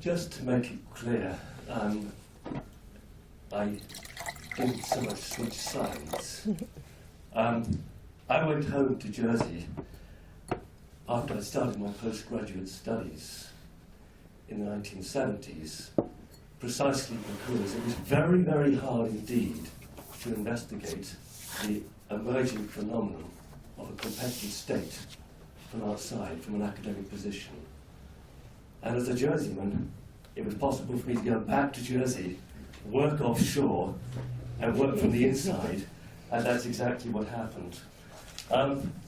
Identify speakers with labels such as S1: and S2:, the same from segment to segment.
S1: Just to make it clear, I didn't so much switch sides. I went home to Jersey after I started my postgraduate studies in the 1970s, precisely because it was very, very hard indeed to investigate the emerging phenomenon of a competitive state from outside, from an academic position. And as a Jerseyman, it was possible for me to go back to Jersey, work offshore, and work from the inside, and that's exactly what happened.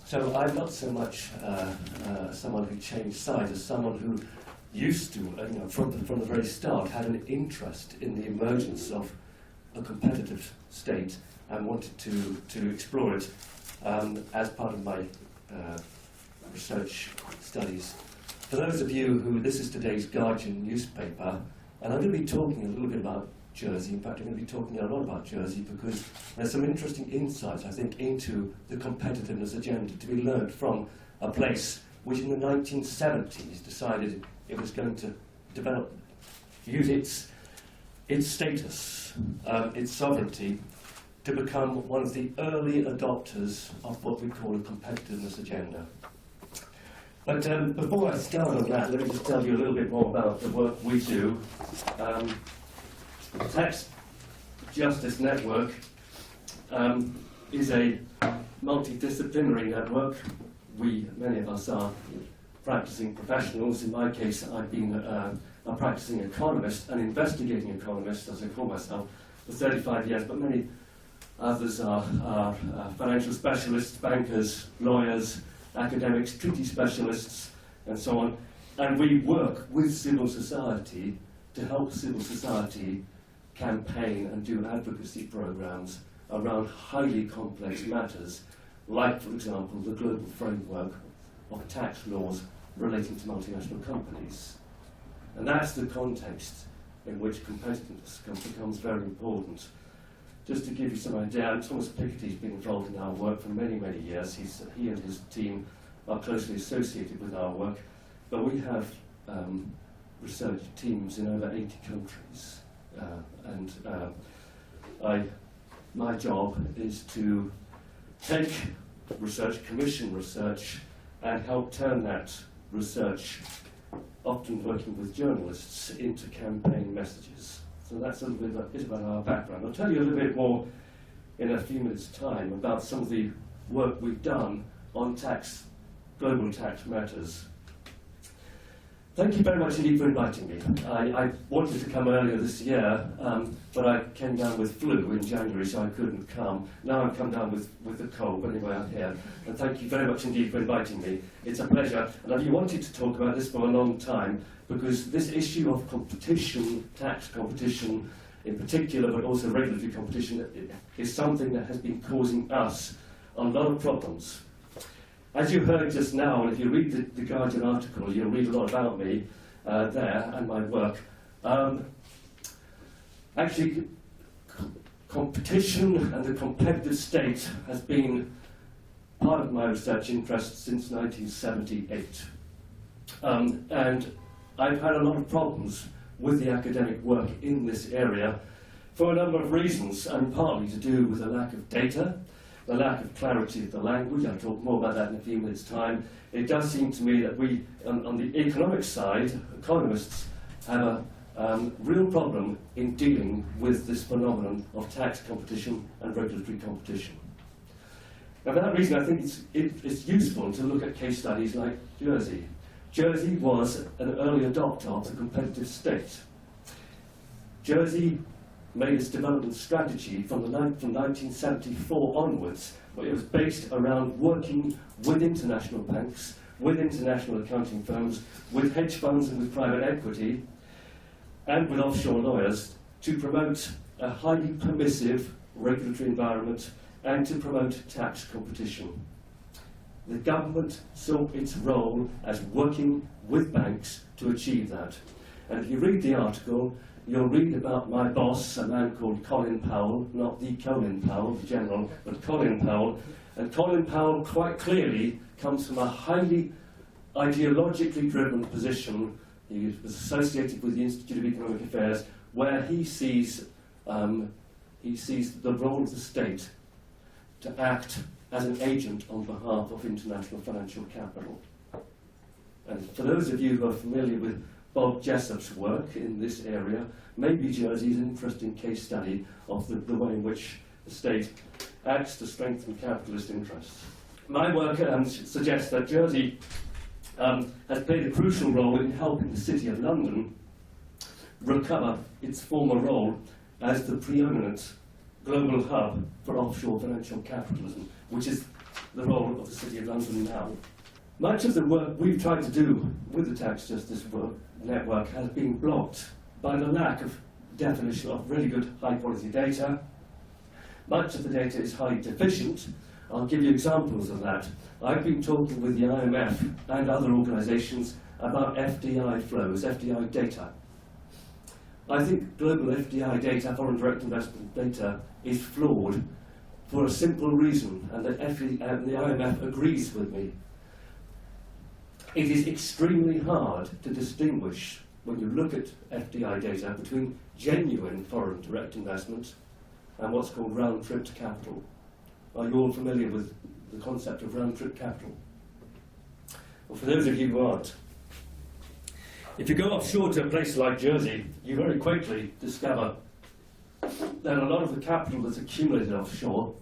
S1: So I'm not so much someone who changed sides as someone who used to, from the very start, had an interest in the emergence of a competitive state and wanted to explore it as part of my research studies. For those of you who, this is today's Guardian newspaper, and I'm going to be talking a little bit about Jersey. In fact, I'm going to be talking a lot about Jersey because there's some interesting insights, I think, into the competitiveness agenda to be learned from a place which in the 1970s decided it was going to develop, use its status, its sovereignty, to become one of the early adopters of what we call a competitiveness agenda. But before I start on that, let me just tell you a little bit more about the work we do. The Tax Justice Network is a multidisciplinary network. Many of us are practicing professionals. In my case, I've been a practicing economist, an investigating economist, as I call myself, for 35 years, but many others are financial specialists, bankers, lawyers, academics, treaty specialists, and so on. And we work with civil society to help civil society campaign and do advocacy programs around highly complex matters, like, for example, the global framework of tax laws relating to multinational companies. And that's the context in which competitiveness becomes very important. Just to give you some idea, Thomas Piketty's been involved in our work for many, many years. He and his team are closely associated with our work, but we have research teams in over 80 countries. My job is to take research, commission research, and help turn that research, often working with journalists, into campaign messages. So that's a little bit about our background. I'll tell you a little bit more in a few minutes' time about some of the work we've done on global tax matters. Thank you very much indeed for inviting me. I wanted to come earlier this year, but I came down with flu in January, so I couldn't come. Now I've come down with the cold, but anyway, I'm here. And thank you very much indeed for inviting me. It's a pleasure. And I've been wanting to talk about this for a long time, because this issue of competition, tax competition in particular, but also regulatory competition, is something that has been causing us a lot of problems. As you heard just now, and if you read the Guardian article, you'll read a lot about me there and my work. Actually, competition and the competitive state has been part of my research interest since 1978. And I've had a lot of problems with the academic work in this area for a number of reasons, and partly to do with the lack of data, the lack of clarity of the language. I'll talk more about that in a few minutes' time. It does seem to me that we, on the economic side, economists have a real problem in dealing with this phenomenon of tax competition and regulatory competition. Now, for that reason, I think it's useful to look at case studies like Jersey. Jersey was an early adopter of the competitive state. Jersey made its development strategy from 1974 onwards, where it was based around working with international banks, with international accounting firms, with hedge funds and with private equity, and with offshore lawyers to promote a highly permissive regulatory environment and to promote tax competition. The government saw its role as working with banks to achieve that. And if you read the article, you'll read about my boss, a man called Colin Powell, not the Colin Powell, the general, but Colin Powell. And Colin Powell quite clearly comes from a highly ideologically driven position. He was associated with the Institute of Economic Affairs, where he sees the role of the state to act as an agent on behalf of international financial capital. And for those of you who are familiar with Bob Jessup's work in this area, maybe Jersey is an interesting case study of the way in which the state acts to strengthen capitalist interests. My work suggests that Jersey has played a crucial role in helping the City of London recover its former role as the preeminent global hub for offshore financial capitalism, which is the role of the City of London now. Much of the work we've tried to do with the tax justice network has been blocked by the lack of definition of really good high-quality data. Much of the data is highly deficient. I'll give you examples of that. I've been talking with the IMF and other organisations about FDI flows, FDI data. I think global FDI data, foreign direct investment data, is flawed for a simple reason, and the IMF agrees with me. It is extremely hard to distinguish, when you look at FDI data, between genuine foreign direct investment and what's called round-trip capital. Are you all familiar with the concept of round-trip capital? Well, for those of you who aren't, if you go offshore to a place like Jersey, you very quickly discover that a lot of the capital that's accumulated offshore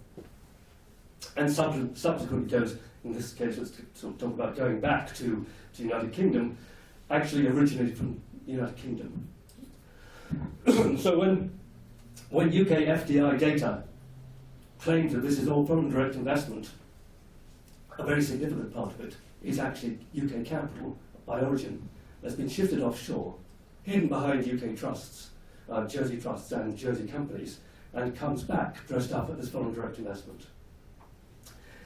S1: and subsequently goes, in this case, let's sort of talk about going back to the United Kingdom, actually originated from the United Kingdom. So when UK FDI data claims that this is all foreign direct investment, a very significant part of it is actually UK capital by origin that's been shifted offshore, hidden behind UK trusts, Jersey trusts and Jersey companies, and comes back dressed up as foreign direct investment.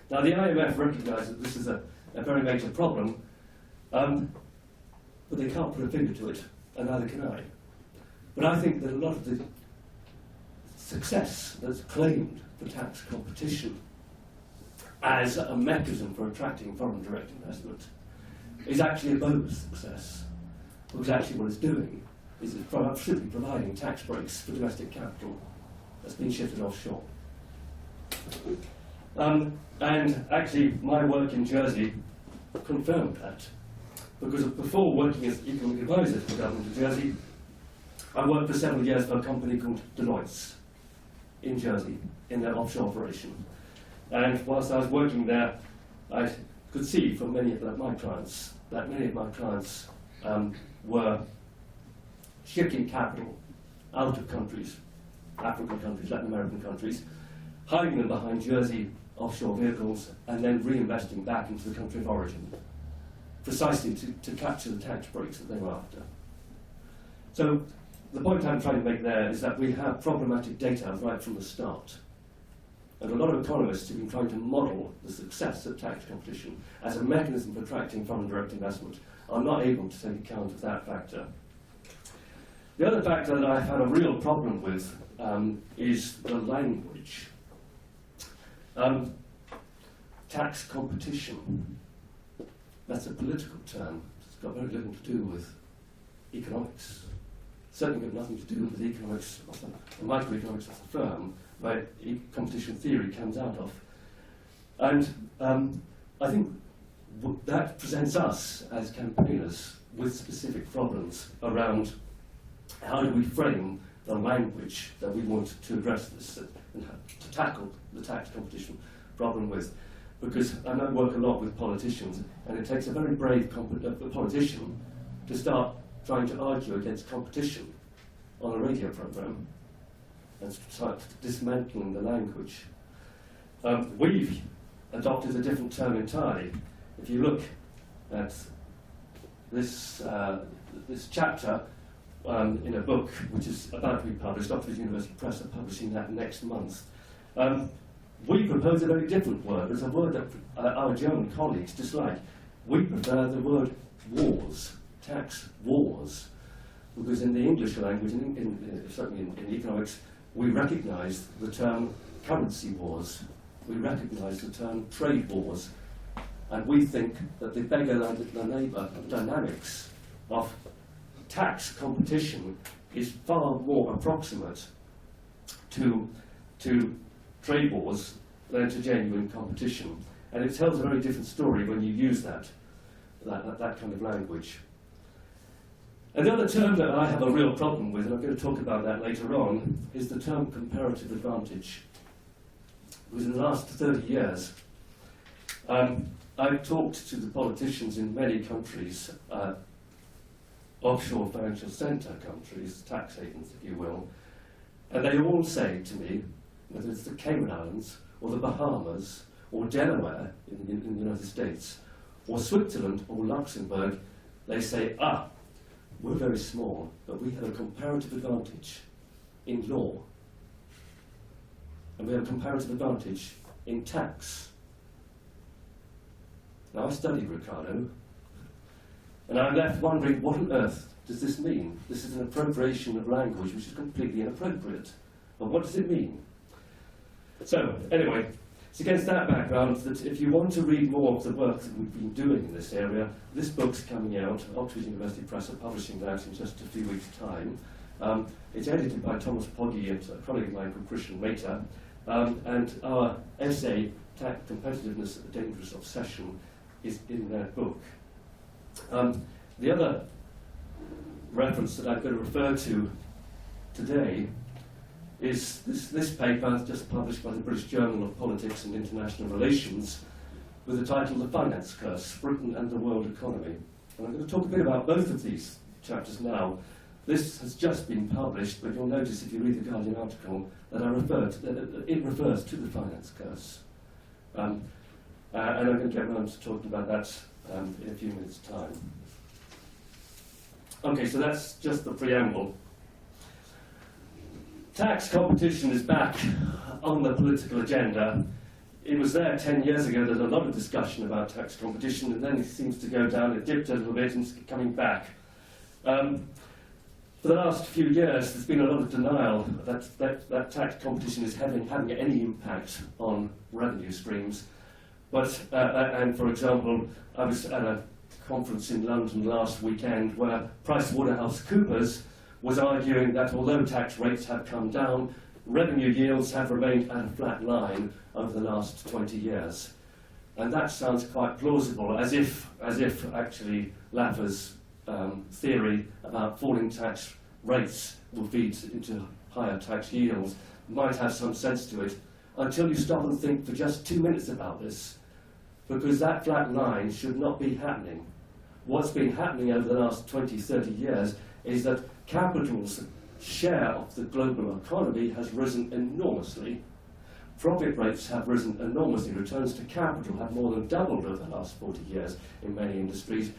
S1: Now, the IMF recognises that this is a very major problem, but they can't put a finger to it, and neither can I. But I think that a lot of the success that's claimed for tax competition as a mechanism for attracting foreign direct investment is actually a bogus success, because actually what it's doing is it's simply providing tax breaks for domestic capital that's been shifted offshore. And actually, my work in Jersey confirmed that. Because before working as economic advisor to the government of Jersey, I worked for several years for a company called Deloitte in Jersey, in their offshore operation. And whilst I was working there, I could see from many of my clients that many of my clients were shifting capital out of countries, African countries, Latin American countries, hiding them behind Jersey offshore vehicles, and then reinvesting back into the country of origin, precisely to capture the tax breaks that they were after. So the point I'm trying to make there is that we have problematic data right from the start. And a lot of economists have been trying to model the success of tax competition as a mechanism for attracting foreign direct investment are not able to take account of that factor. The other factor that I've had a real problem with is the language. Tax competition, that's a political term. It's got very little to do with economics. Certainly got nothing to do with the economics of the microeconomics of the firm, where competition theory comes out of. And I think that presents us as campaigners with specific problems around how do we frame the language that we want to address this and to tackle the tax competition problem with. Because I know I work a lot with politicians, and it takes a very brave politician to start trying to argue against competition on a radio program and start dismantling the language. We've adopted a different term entirely. If you look at this chapter in a book which is about to be published, Oxford University Press are publishing that next month, we propose a very different word. It's a word that our German colleagues dislike. We prefer the word wars, tax wars, because in the English language, certainly in economics, we recognise the term currency wars. We recognise the term trade wars. And we think that the beggar-the-neighbour dynamics of tax competition is far more approximate to trade wars than to genuine competition. And it tells a very different story when you use that kind of language. And the other term that I have a real problem with, and I'm going to talk about that later on, is the term comparative advantage. Because in the last 30 years, I've talked to the politicians in many countries, offshore financial centre countries, tax havens, if you will, and they all say to me, whether it's the Cayman Islands, or the Bahamas, or Delaware in the United States, or Switzerland, or Luxembourg, they say, we're very small, but we have a comparative advantage in law. And we have a comparative advantage in tax. Now, I studied Ricardo, and I'm left wondering, what on earth does this mean? This is an appropriation of language which is completely inappropriate. But what does it mean? So, anyway, it's against that background that if you want to read more of the work that we've been doing in this area, this book's coming out. Oxford University Press are publishing that in just a few weeks' time. It's edited by Thomas Poggi and a colleague of mine called Christian Rater. And our essay, Competitiveness, a Dangerous Obsession, is in that book. The other reference that I'm going to refer to today is this paper just published by the British Journal of Politics and International Relations with the title The Finance Curse, Britain and the World Economy. And I'm going to talk a bit about both of these chapters now. This has just been published, but you'll notice if you read the Guardian article that it refers to the finance curse. And I'm going to get around to talking about that in a few minutes' time. Okay, so that's just the preamble. Tax competition is back on the political agenda. It was there 10 years ago. There's a lot of discussion about tax competition, and then it seems to go down. It dipped a little bit and it's coming back. For the last few years, there's been a lot of denial that tax competition is having any impact on revenue streams. But, and for example, I was at a conference in London last weekend where PricewaterhouseCoopers was arguing that although tax rates have come down, revenue yields have remained at a flat line over the last 20 years. And that sounds quite plausible, as if actually Laffer's theory about falling tax rates will feed into higher tax yields might have some sense to it, until you stop and think for just 2 minutes about this, because that flat line should not be happening. What's been happening over the last 20, 30 years is that capital's share of the global economy has risen enormously. Profit rates have risen enormously. Returns to capital have more than doubled over the last 40 years in many industries.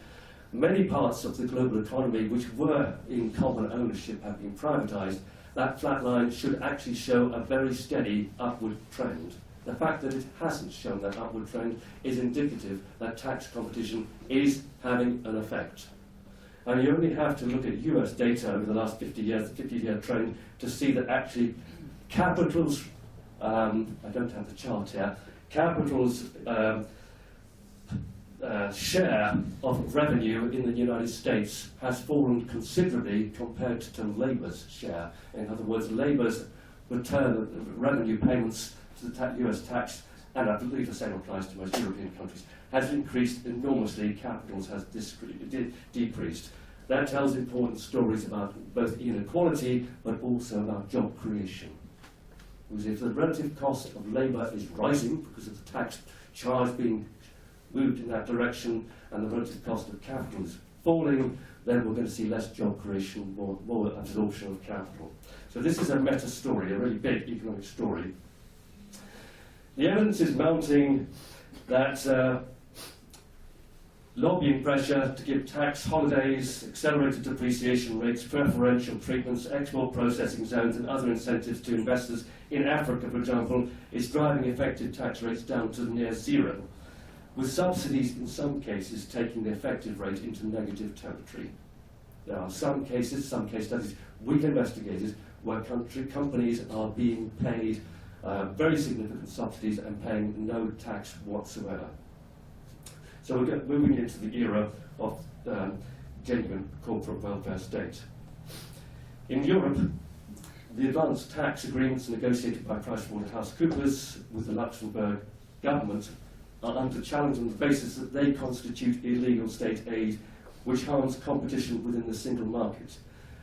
S1: Many parts of the global economy which were in common ownership have been privatized. That flat line should actually show a very steady upward trend. The fact that it hasn't shown that upward trend is indicative that tax competition is having an effect. And you only have to look at US data over the last 50 years, the 50-year trend, to see that actually capital's, I don't have the chart here, capital's share of revenue in the United States has fallen considerably compared to Labour's share. In other words, Labour's revenue payments to the US tax, and I believe the same applies to most European countries, has increased enormously. Capital's has decreased. That tells important stories about both inequality but also about job creation. Because if the relative cost of labour is rising because of the tax charge being moved in that direction and the relative cost of capital is falling, then we're going to see less job creation, more absorption of capital. So this is a meta story, a really big economic story. The evidence is mounting that lobbying pressure to give tax holidays, accelerated depreciation rates, preferential treatments, export processing zones and other incentives to investors in Africa, for example, is driving effective tax rates down to near zero, with subsidies in some cases taking the effective rate into negative territory. There are some case studies we've investigated where companies are being paid very significant subsidies and paying no tax whatsoever. So we're moving into the era of genuine corporate welfare state. In Europe, the advanced tax agreements negotiated by PricewaterhouseCoopers with the Luxembourg government are under challenge on the basis that they constitute illegal state aid which harms competition within the single market.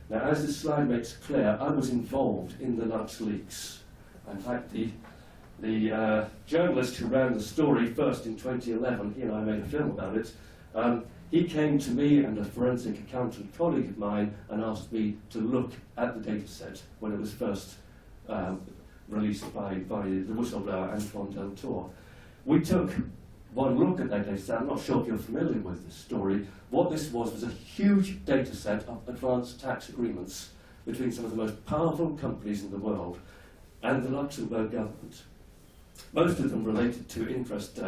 S1: Now, as this slide makes clear, I was involved in the Lux leaks. In fact, the journalist who ran the story first in 2011, he and I made a film about it, he came to me and a forensic accountant colleague of mine and asked me to look at the data set when it was first released by the whistleblower Antoine Deltour. We took one look at that data set. I'm not sure if you're familiar with this story. What this was a huge data set of advanced tax agreements between some of the most powerful companies in the world and the Luxembourg government. Most of them related to interest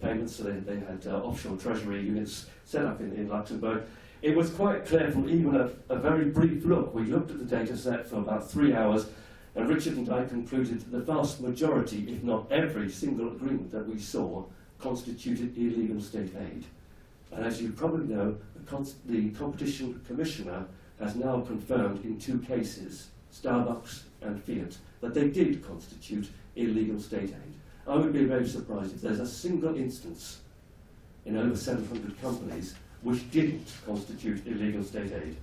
S1: payments, so they had offshore treasury units set up in Luxembourg. It was quite clear from even a very brief look. We looked at the data set for about 3 hours, and Richard and I concluded that the vast majority, if not every single agreement that we saw, constituted illegal state aid. And as you probably know, the Competition Commissioner has now confirmed in 2 cases, Starbucks and Fiat, that they did constitute illegal state aid. I would be very surprised if there's a single instance in over 700 companies which didn't constitute illegal state aid.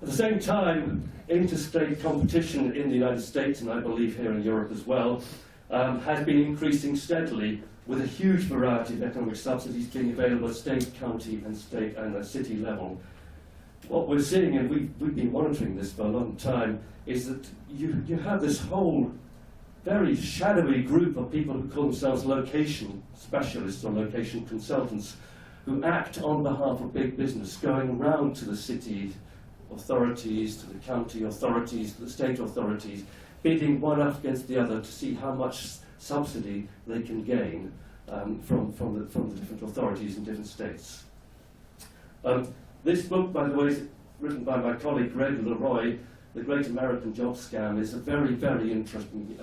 S1: At the same time, interstate competition in the United States, and I believe here in Europe as well, has been increasing steadily, with a huge variety of economic subsidies being available at state, county and city level. What we're seeing, and we've been monitoring this for a long time, is that you have this whole very shadowy group of people who call themselves location specialists or location consultants, who act on behalf of big business, going round to the city authorities, to the county authorities, to the state authorities, bidding one up against the other to see how much subsidy they can gain from the different authorities in different states. This book, by the way, is written by my colleague Greg Leroy, The Great American Job Scam, is a very, very interesting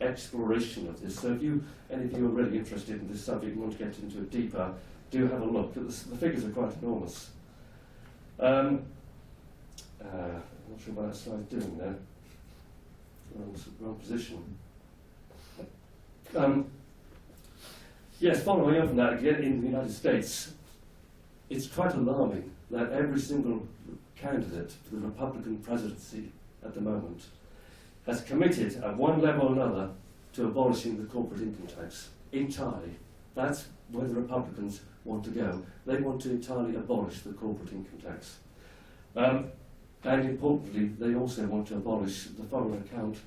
S1: exploration of this. So if any of you are really interested in this subject and want to get into it deeper, do have a look. The figures are quite enormous. I'm not sure what that slide's doing there. Wrong position. Yes, following up from that, again in the United States, it's quite alarming that every single candidate for the Republican presidency at the moment has committed at one level or another to abolishing the corporate income tax entirely. That's where the Republicans want to go. They want to entirely abolish the corporate income tax. And importantly, they also want to abolish the Foreign Account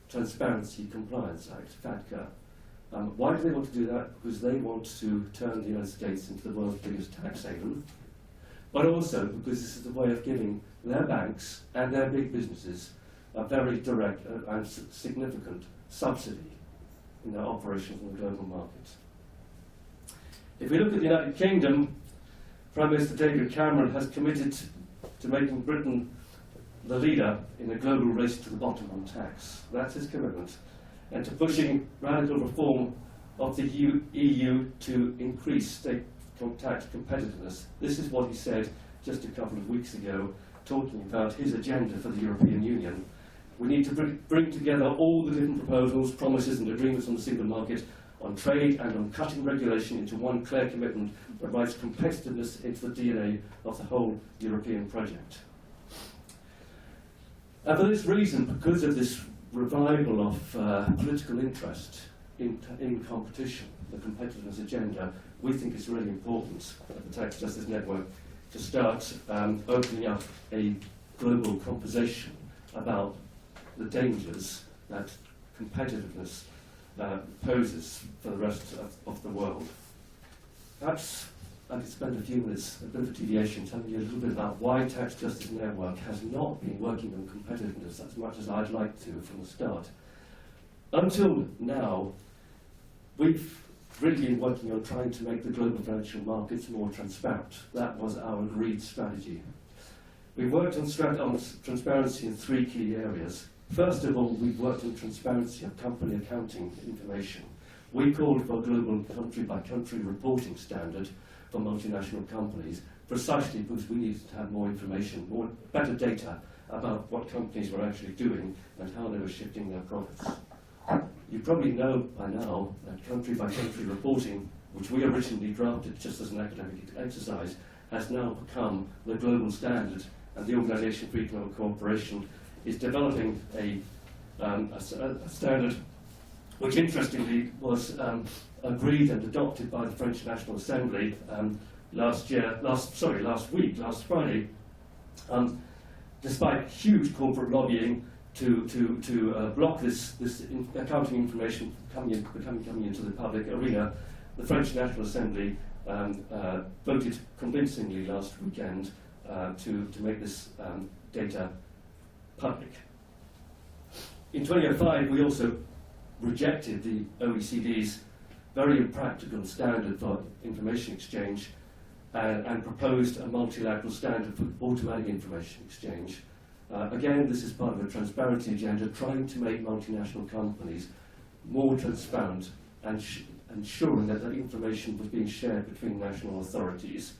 S1: Transparency Compliance Act, FATCA. Why do they want to do that? Because they want to turn the United States into the world's biggest tax haven, but also because this is a way of giving their banks and their big businesses a very direct and significant subsidy in their operations on the global market. If we look at the United Kingdom, Prime Minister David Cameron has committed to making Britain the leader in a global race to the bottom on tax. That's his commitment. And to pushing radical reform of the EU to increase state tax competitiveness. This is what he said just a couple of weeks ago, talking about his agenda for the European Union. We need to bring together all the different proposals, promises and agreements on the single market, on trade and on cutting regulation into one clear commitment that writes competitiveness into the DNA of the whole European project. And for this reason, because of this revival of political interest in competition, the competitiveness agenda, we think it's really important at the Tax Justice Network to start opening up a global conversation about the dangers that competitiveness poses for the rest of the world. Perhaps I could spend a few minutes, a bit of a deviation, telling you a little bit about why Tax Justice Network has not been working on competitiveness as much as I'd like to from the start. Until now, we've really been working on trying to make the global financial markets more transparent. That was our agreed strategy. We've worked on transparency in 3 key areas. First of all, we've worked on transparency of company accounting information. We called for a global country-by-country reporting standard, for multinational companies, precisely because we needed to have more information, better data about what companies were actually doing and how they were shifting their profits. You probably know by now that country-by-country reporting, which we originally drafted just as an academic exercise, has now become the global standard, and the Organisation for Economic Cooperation is developing a standard which, interestingly, was agreed and adopted by the French National Assembly last Friday, despite huge corporate lobbying to block this accounting information coming into the public arena. The French National Assembly voted convincingly last weekend to make this data public. In 2005, we also rejected the OECD's very impractical standard for information exchange and proposed a multilateral standard for automatic information exchange. Again, this is part of a transparency agenda, trying to make multinational companies more transparent and ensuring that that information was being shared between national authorities.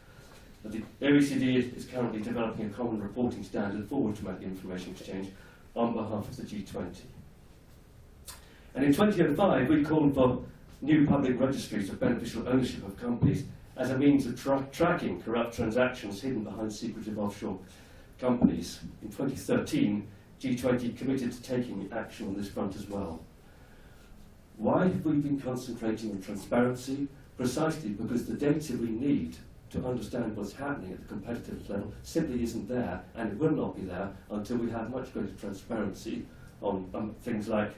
S1: The OECD is currently developing a common reporting standard for automatic information exchange on behalf of the G20. And in 2005, we called for new public registries of beneficial ownership of companies as a means of tracking corrupt transactions hidden behind secretive offshore companies. In 2013, G20 committed to taking action on this front as well. Why have we been concentrating on transparency? Precisely because the data we need to understand what's happening at the competitive level simply isn't there, and it will not be there until we have much greater transparency on things like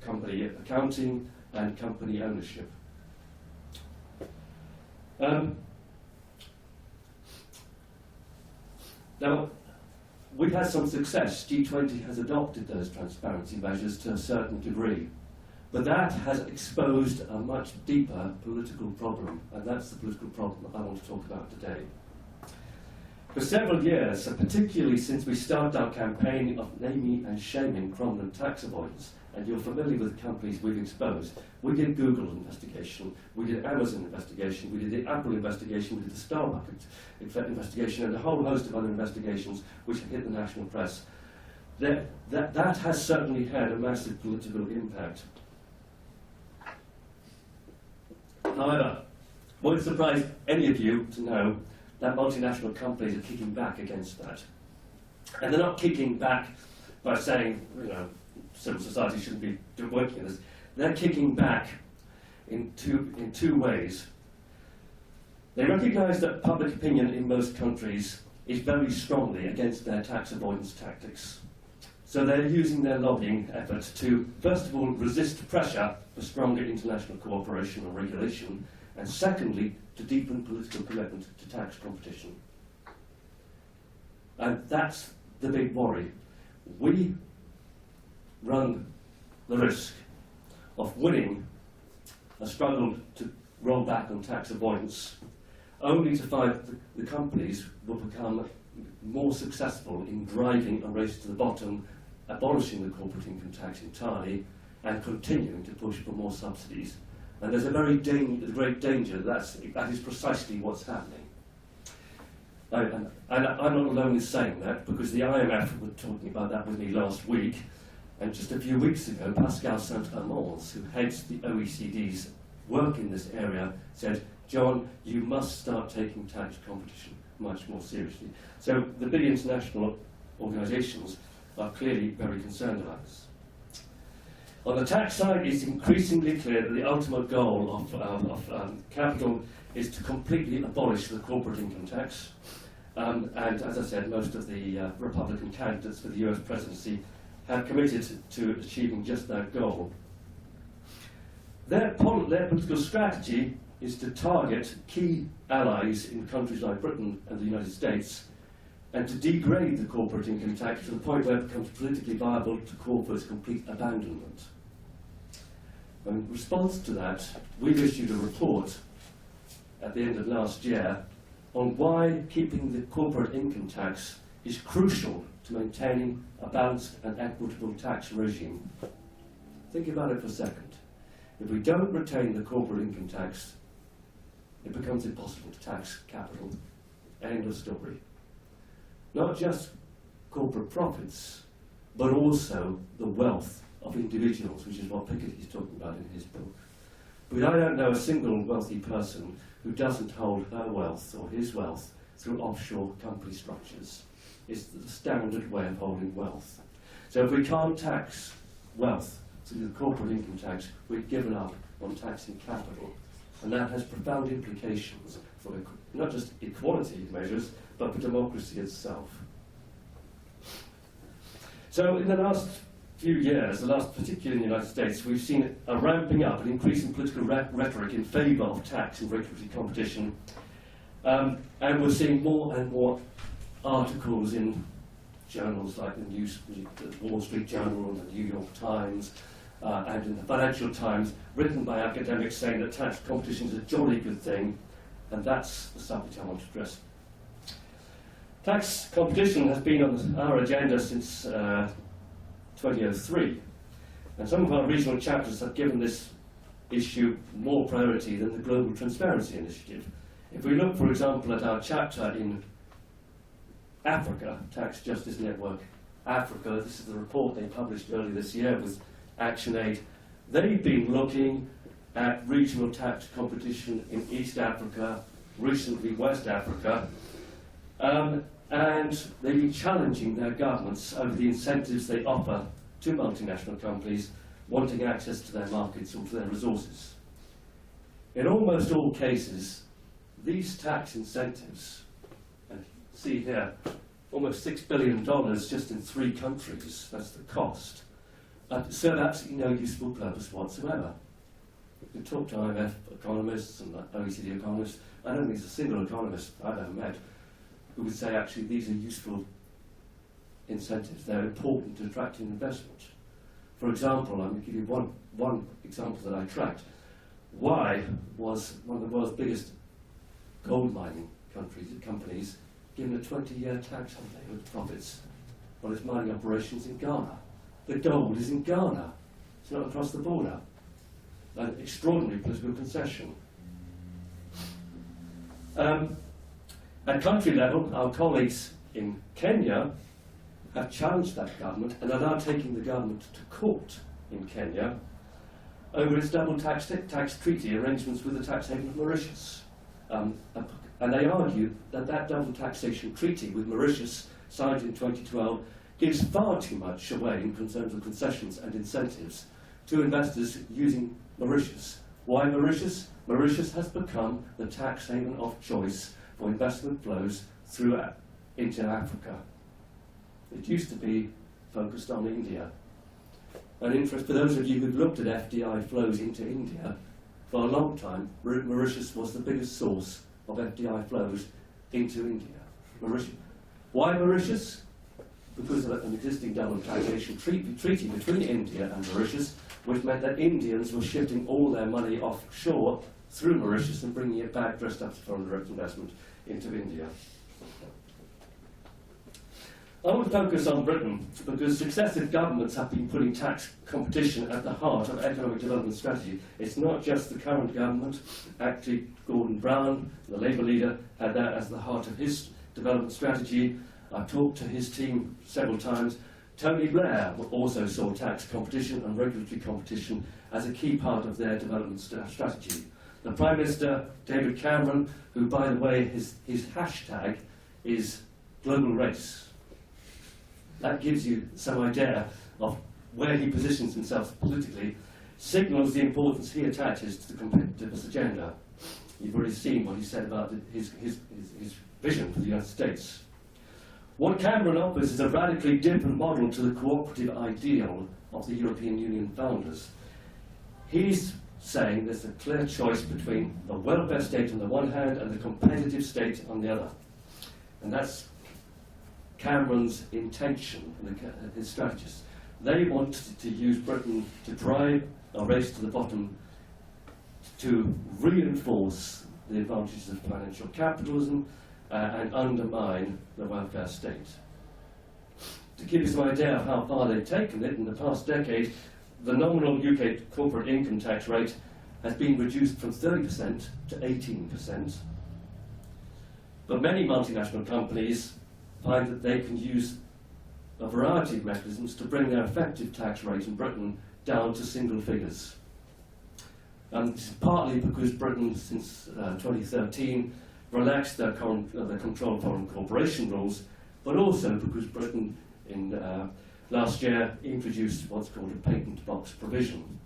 S1: company accounting and company ownership. Now, we've had some success. G20 has adopted those transparency measures to a certain degree. But that has exposed a much deeper political problem, and that's the political problem I want to talk about today. For several years, and particularly since we started our campaign of naming and shaming prominent tax avoidance, and you're familiar with the companies we've exposed, we did Google investigation, we did Amazon investigation, we did the Apple investigation, we did the Starbucks investigation, and a whole host of other investigations which have hit the national press. That has certainly had a massive political impact. However, won't it surprise any of you to know that multinational companies are kicking back against that. And they're not kicking back by saying, civil society shouldn't be working on this. They're kicking back in two ways. They recognise that public opinion in most countries is very strongly against their tax avoidance tactics. So they're using their lobbying efforts to, first of all, resist pressure for stronger international cooperation and regulation, and secondly, to deepen political commitment to tax competition. And that's the big worry. We run the risk of winning a struggle to roll back on tax avoidance, only to find that the companies will become more successful in driving a race to the bottom, abolishing the corporate income tax entirely, and continuing to push for more subsidies. And there's a great danger that is precisely what's happening. And I'm not alone in saying that, because the IMF were talking about that with me last week, and just a few weeks ago, Pascal Saint-Amans, who heads the OECD's work in this area, said, John, you must start taking tax competition much more seriously. So the big international organisations are clearly very concerned about this. On the tax side, it's increasingly clear that the ultimate goal of capital is to completely abolish the corporate income tax. And as I said, most of the Republican candidates for the US presidency have committed to achieving just that goal. Their political strategy is to target key allies in countries like Britain and the United States, and to degrade the corporate income tax to the point where it becomes politically viable to call for its complete abandonment. In response to that, we've issued a report at the end of last year on why keeping the corporate income tax is crucial to maintaining a balanced and equitable tax regime. Think about it for a second. If we don't retain the corporate income tax, it becomes impossible to tax capital. End of story. Not just corporate profits, but also the wealth of individuals, which is what Piketty is talking about in his book. But I don't know a single wealthy person who doesn't hold her wealth or his wealth through offshore company structures. It's the standard way of holding wealth. So if we can't tax wealth through the corporate income tax, we've given up on taxing capital. And that has profound implications for not just equality measures, but for democracy itself. So in the last few years, particularly in the United States, we've seen a ramping up, an increase in political rhetoric in favour of tax and regulatory competition. And we're seeing more and more articles in journals like the Wall Street Journal and the New York Times, and in the Financial Times, written by academics saying that tax competition is a jolly good thing, and that's the subject I want to address. Tax competition has been on our agenda since 2003, and some of our regional chapters have given this issue more priority than the Global Transparency Initiative. If we look, for example, at our chapter in Africa, Tax Justice Network Africa, this is the report they published earlier this year with ActionAid. They've been looking at regional tax competition in East Africa, recently West Africa, and they've been challenging their governments over the incentives they offer to multinational companies wanting access to their markets or to their resources. In almost all cases, these tax incentives, and see here, almost $6 billion just in 3 countries, that's the cost, serve absolutely no useful purpose whatsoever. You can talk to IMF economists and OECD economists. I don't think there's a single economist I've ever met who would say actually these are useful incentives. They're important to attracting investment. For example, I'm going to give you one example that I tracked. Why was one of the world's biggest gold mining companies given a 20-year tax holiday with profits on its mining operations in Ghana? The gold is in Ghana. It's not across the border. An extraordinary political concession. At country level, our colleagues in Kenya have challenged that government and are now taking the government to court in Kenya over its double tax treaty arrangements with the tax haven of Mauritius. And they argue that that double taxation treaty with Mauritius, signed in 2012, gives far too much away in terms of concessions and incentives to investors using Mauritius. Why Mauritius? Mauritius has become the tax haven of choice for investment flows into Africa. It used to be focused on India. An interest for those of you who've looked at FDI flows into India, for a long time, Mauritius was the biggest source of FDI flows into India. Mauritius. Why Mauritius? Because of an existing double taxation treaty between India and Mauritius, which meant that Indians were shifting all their money offshore through Mauritius and bringing it back dressed up as foreign direct investment into India. I want to focus on Britain because successive governments have been putting tax competition at the heart of economic development strategy. It's not just the current government. Actually, Gordon Brown, the Labour leader, had that as the heart of his development strategy. I've talked to his team several times. Tony Blair also saw tax competition and regulatory competition as a key part of their development strategy. The Prime Minister, David Cameron, who, by the way, his hashtag is global race. That gives you some idea of where he positions himself politically, signals the importance he attaches to the competitiveness agenda. You've already seen what he said about his vision for the United States. What Cameron offers is a radically different model to the cooperative ideal of the European Union founders. He's saying there's a clear choice between the welfare state on the one hand and the competitive state on the other. And that's Cameron's intention and his strategists. They want to use Britain to drive a race to the bottom to reinforce the advantages of financial capitalism and undermine the welfare state. To give you some idea of how far they've taken it, in the past decade, the nominal UK corporate income tax rate has been reduced from 30% to 18%. But many multinational companies find that they can use a variety of mechanisms to bring their effective tax rate in Britain down to single figures. This is partly because Britain, since 2013, relaxed their control of foreign corporation rules, but also because Britain, in last year, introduced what's called a patent box provision.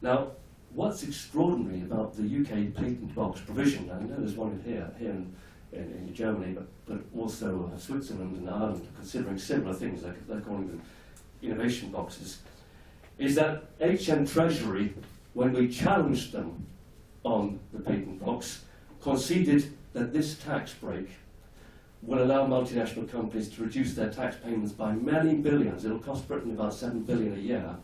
S1: Now, what's extraordinary about the UK patent box provision, I know there's one here in Germany, but also Switzerland and Ireland are considering similar things, they're calling them innovation boxes, is that HM Treasury, when we challenged them on the patent box, conceded that this tax break will allow multinational companies to reduce their tax payments by many billions. It'll cost Britain about 7 billion a year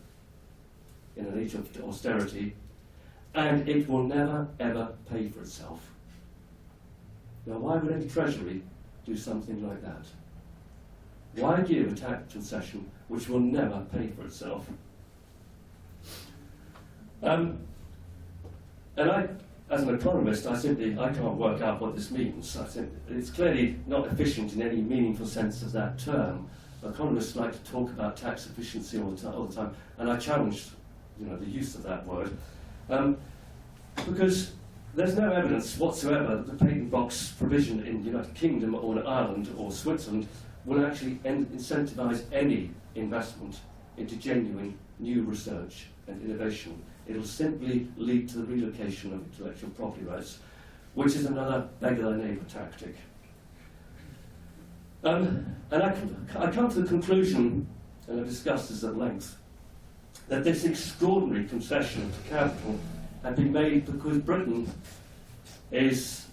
S1: in an age of austerity, and it will never ever pay for itself. Now, why would any treasury do something like that? Why give a tax concession which will never pay for itself? And as an economist, I can't work out what this means. I think it's clearly not efficient in any meaningful sense of that term. Economists like to talk about tax efficiency all the time, and I challenge, the use of that word, because there's no evidence whatsoever that the patent box provision in the United Kingdom or in Ireland or Switzerland will actually incentivise any investment into genuine new research and innovation. It'll simply lead to the relocation of intellectual property rights, which is another beggar-thy-neighbour tactic. And I come to the conclusion, and I've discussed this at length, that this extraordinary concession to capital had been made because Britain is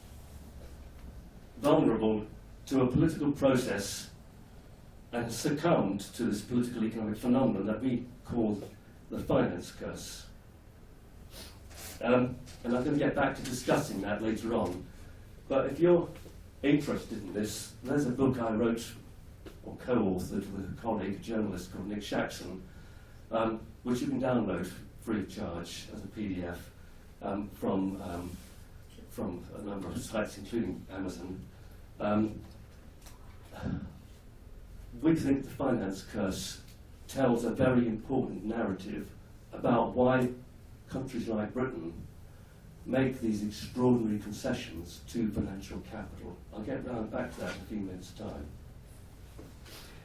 S1: vulnerable to a political process and has succumbed to this political economic phenomenon that we call the finance curse. And I'm going to get back to discussing that later on. But if you're interested in this, there's a book I wrote or co-authored with a colleague, a journalist called Nick Shaxson, which you can download free of charge as a PDF from a number of sites, including Amazon. We think the finance curse tells a very important narrative about why countries like Britain make these extraordinary concessions to financial capital. I'll get round back to that in a few minutes' time.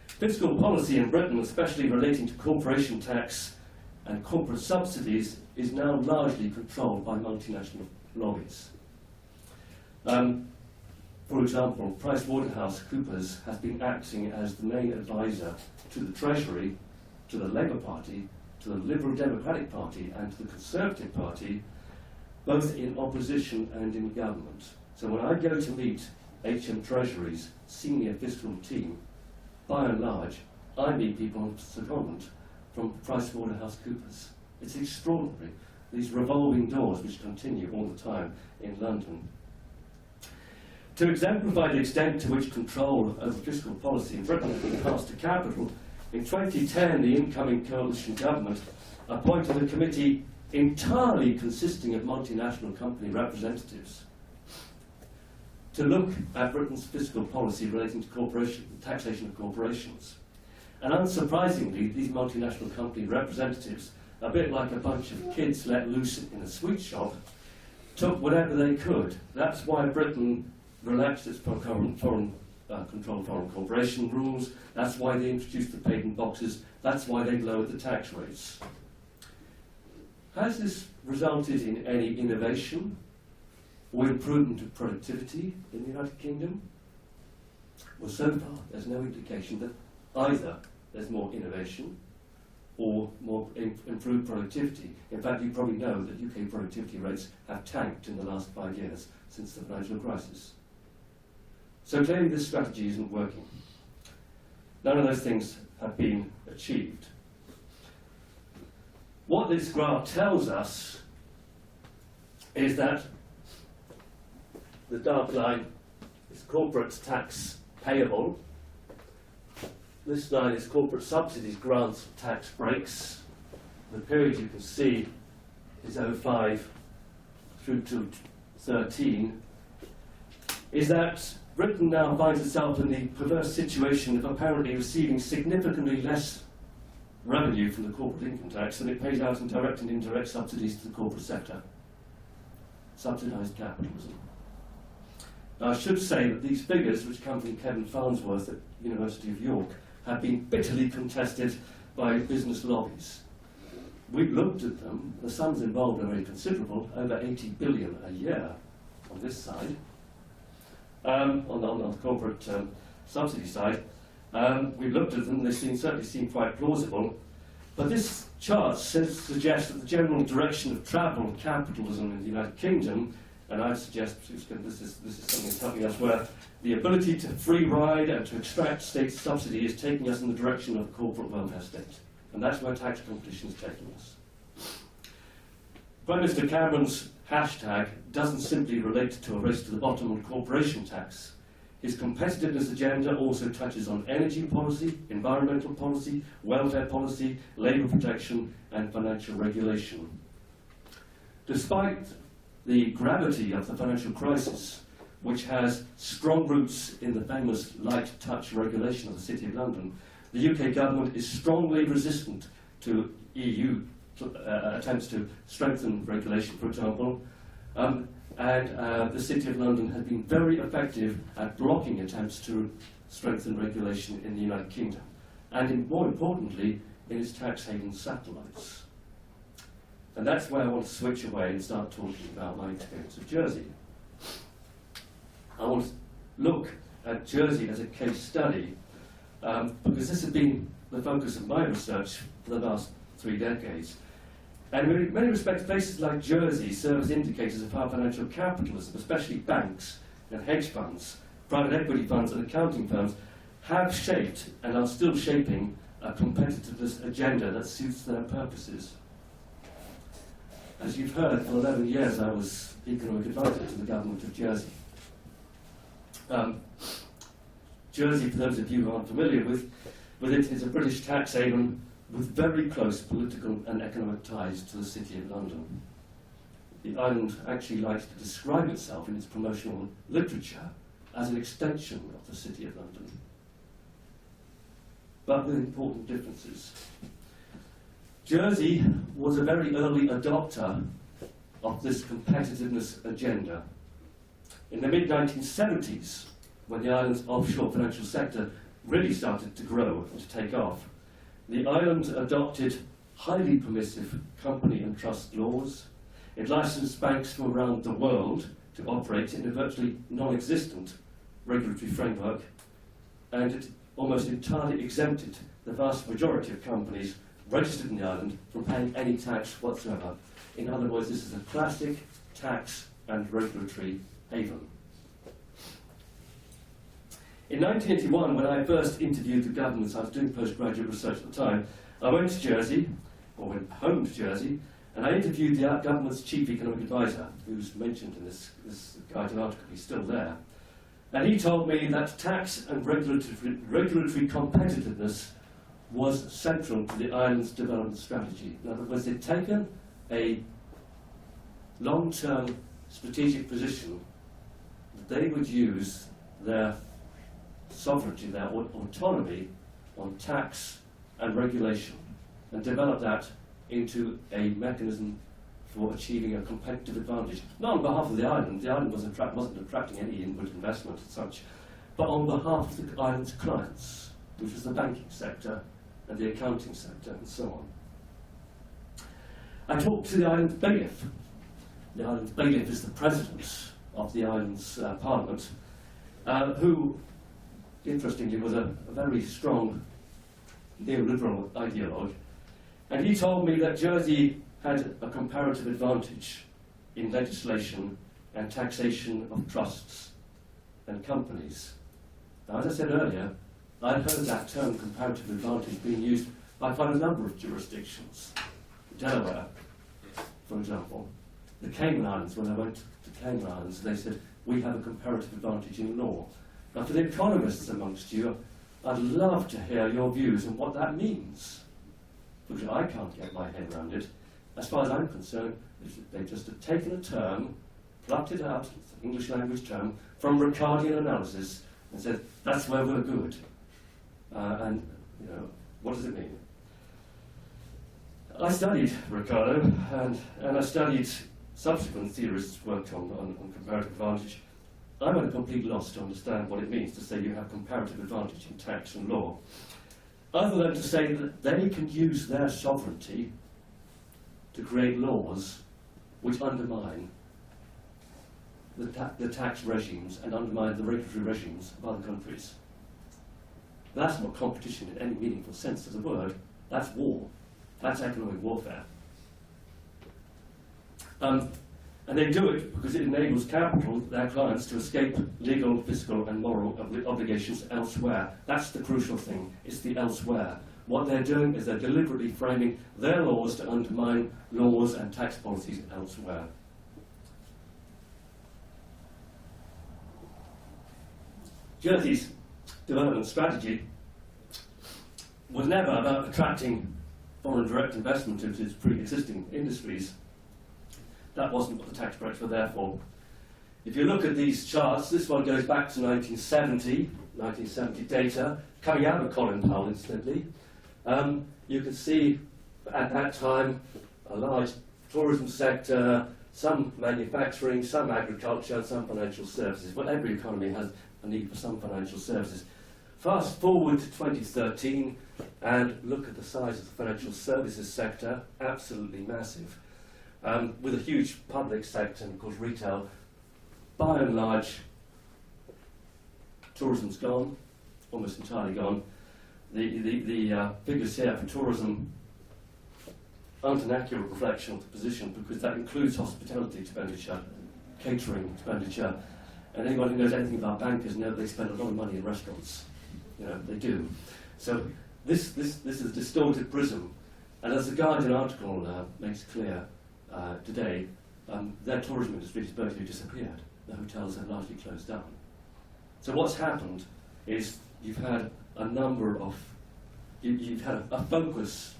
S1: Fiscal policy in Britain, especially relating to corporation tax and corporate subsidies, is now largely controlled by multinational lobbies. For example, PricewaterhouseCoopers has been acting as the main advisor to the Treasury, to the Labour Party, to the Liberal Democratic Party and to the Conservative Party, both in opposition and in government. So when I go to meet HM Treasury's senior fiscal team, by and large, I meet people on secondment from PricewaterhouseCoopers. It's extraordinary, these revolving doors which continue all the time in London. To exemplify the extent to which control over fiscal policy in Britain has been passed to capital, in 2010 the incoming coalition government appointed a committee entirely consisting of multinational company representatives to look at Britain's fiscal policy relating to taxation of corporations. And unsurprisingly, these multinational company representatives, a bit like a bunch of kids let loose in a sweet shop, took whatever they could. That's why Britain relaxed its foreign control of foreign corporation rules. That's why they introduced the patent boxes. That's why they lowered the tax rates. Has this resulted in any innovation or improvement of productivity in the United Kingdom? Well, so far, there's no indication that either there's more innovation or more improved productivity. In fact, you probably know that UK productivity rates have tanked in the last 5 years since the financial crisis. So clearly this strategy isn't working. None of those things have been achieved. What this graph tells us is that the dark line is corporate tax payable. This line is corporate subsidies, grants, tax breaks. The period you can see is 05 through to 13, is that Britain now finds itself in the perverse situation of apparently receiving significantly less revenue from the corporate income tax than it pays out in direct and indirect subsidies to the corporate sector. Subsidised capitalism. Now, I should say that these figures, which come from Kevin Farnsworth at the University of York, have been bitterly contested by business lobbies. We've looked at them. The sums involved are very considerable, over 80 billion a year on this side, on the corporate subsidy side. We've looked at them, they certainly seem quite plausible. But this chart suggests that the general direction of travel of capitalism in the United Kingdom, and I suggest this is something that's happening elsewhere, the ability to free ride and to extract state subsidy is taking us in the direction of a corporate welfare state. And that's where tax competition is taking us. Prime Minister Cameron's hashtag doesn't simply relate to a race to the bottom on corporation tax. His competitiveness agenda also touches on energy policy, environmental policy, welfare policy, labour protection, and financial regulation. Despite the gravity of the financial crisis, which has strong roots in the famous light touch regulation of the City of London, the UK government is strongly resistant to EU attempts to strengthen regulation, for example, and the City of London has been very effective at blocking attempts to strengthen regulation in the United Kingdom, and more importantly, in its tax haven satellites. And that's where I want to switch away and start talking about my experience of Jersey. I want to look at Jersey as a case study, because this has been the focus of my research for the last 3 decades. And in many respects, places like Jersey serve as indicators of how financial capitalism, especially banks and hedge funds, private equity funds and accounting firms, have shaped and are still shaping a competitiveness agenda that suits their purposes. As you've heard, for 11 years I was economic advisor to the government of Jersey. Jersey, for those of you who aren't familiar with it, is a British tax haven with very close political and economic ties to the City of London. The island actually likes to describe itself in its promotional literature as an extension of the City of London, but with important differences. Jersey was a very early adopter of this competitiveness agenda. In the mid-1970s, when the island's offshore financial sector really started to grow and to take off, the island adopted highly permissive company and trust laws. It licensed banks from around the world to operate in a virtually non-existent regulatory framework, and it almost entirely exempted the vast majority of companies registered in the island from paying any tax whatsoever. In other words, this is a classic tax and regulatory haven. In 1981, when I first interviewed the governments, I was doing postgraduate research at the time, I went to Jersey, or went home to Jersey, and I interviewed the government's chief economic advisor, who's mentioned in this guided article. He's still there. And he told me that tax and regulatory competitiveness was central to the island's development strategy. In other words, they'd taken a long-term strategic position that they would use their sovereignty, their autonomy on tax and regulation, and develop that into a mechanism for achieving a competitive advantage. Not on behalf of the island wasn't attracting any inward investment as such, but on behalf of the island's clients, which was the banking sector and the accounting sector and so on. I talked to the island's bailiff. The island's bailiff is the president of the island's parliament, who, interestingly, was a very strong neoliberal ideologue. And he told me that Jersey had a comparative advantage in legislation and taxation of trusts and companies. Now, as I said earlier, I'd heard that term comparative advantage being used by quite a number of jurisdictions. Delaware, for example. The Cayman Islands, when I went to Cayman Islands, they said, we have a comparative advantage in law. Now, for the economists amongst you, I'd love to hear your views on what that means, because I can't get my head around it. as far as I'm concerned, they've just taken a term, plucked it out, it's an English language term, from Ricardian analysis, and said, that's where we're good. And, you know, what does it mean? I studied Ricardo, and I studied subsequent theorists worked on comparative advantage. I'm at a complete loss to understand what it means to say you have comparative advantage in tax and law, other than to say that they can use their sovereignty to create laws which undermine the tax regimes and undermine the regulatory regimes of other countries. That's not competition in any meaningful sense of the word. That's war. That's economic warfare. And they do it because it enables capital, their clients, to escape legal, fiscal, and moral obligations elsewhere. That's the crucial thing. It's the elsewhere. What they're doing is they're deliberately framing their laws to undermine laws and tax policies elsewhere. Jersey's development strategy was never about attracting foreign direct investment into its pre-existing industries. That wasn't what the tax breaks were there for. If you look at these charts, this one goes back to 1970 data, coming out of Colin Powell, incidentally. You can see at that time a large tourism sector, some manufacturing, some agriculture, some financial services. Well, every economy has a need for some financial services. Fast forward to 2013 and look at the size of the financial services sector, absolutely massive. With a huge public sector and of course retail. By and large, tourism's gone, almost entirely gone. The figures here for tourism aren't an accurate reflection of the position because that includes hospitality expenditure, catering expenditure, and anyone who knows anything about bankers knows they spend a lot of money in restaurants. You know, they do. So this is a distorted prism, and as the Guardian article makes clear today, their tourism industry has virtually disappeared. The hotels have largely closed down. So what's happened is you've had a number of, you've had a focus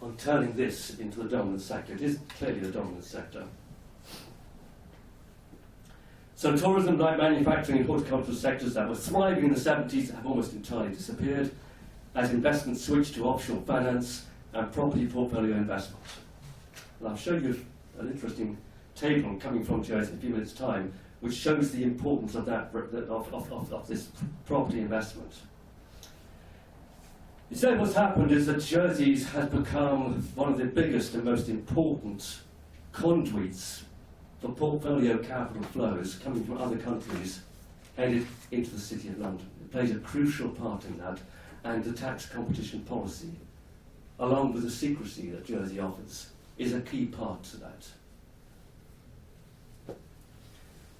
S1: on turning this into the dominant sector. It is clearly the dominant sector. So tourism, like manufacturing and horticultural sectors that were thriving in the 70s, have almost entirely disappeared as investments switched to offshore finance and property portfolio investment. And I'll show you an interesting table coming from Jersey in a few minutes' time, which shows the importance of that of this property investment. Instead, what's happened is that Jersey has become one of the biggest and most important conduits for portfolio capital flows coming from other countries headed into the City of London. It plays a crucial part in that, and the tax competition policy, along with the secrecy that Jersey offers, is a key part to that.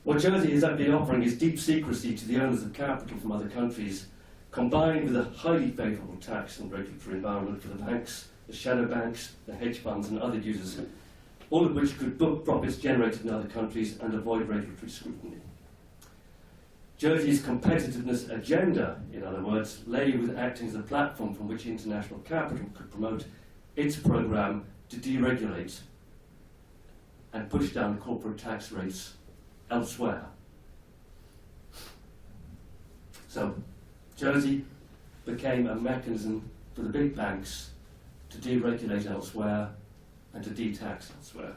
S1: What Jersey is actually offering is deep secrecy to the owners of capital from other countries, combined with a highly favourable tax and regulatory environment for the banks, the shadow banks, the hedge funds and other users, all of which could book profits generated in other countries and avoid regulatory scrutiny. Jersey's competitiveness agenda, in other words, lay with acting as a platform from which international capital could promote its programme to deregulate and push down corporate tax rates elsewhere. So, Jersey became a mechanism for the big banks to deregulate elsewhere and to de-tax elsewhere.